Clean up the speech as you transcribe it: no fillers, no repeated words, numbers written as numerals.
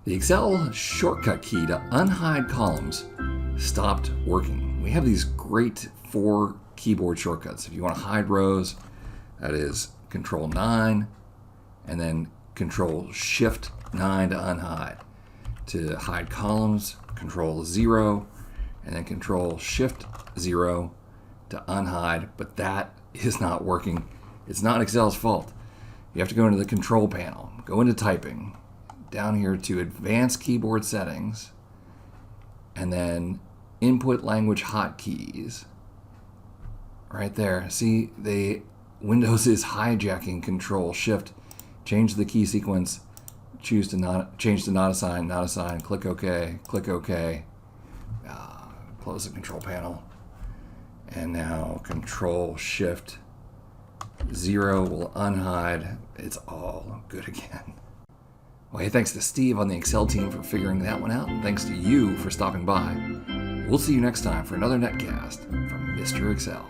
The Excel shortcut key to unhide columns stopped working. We have these great 4 keyboard shortcuts. If you want to hide rows, that is Ctrl+9 and then Ctrl+Shift+9 to unhide. To hide columns, Ctrl+0 and then Ctrl+Shift+0 to unhide, but that is not working. It's not Excel's fault. You have to go into the control panel, go into typing, down here to advanced keyboard settings, and then Input Language Hotkeys. Right there. See, Windows is hijacking Ctrl+Shift. Change the key sequence. Choose to not change to not assign, not assign. Click OK. Click OK. Close the control panel. And now Ctrl+Shift+0 will unhide. It's all good again. Well, hey, thanks to Steve on the Excel team for figuring that one out, and thanks to you for stopping by. We'll see you next time for another netcast from Mr. Excel.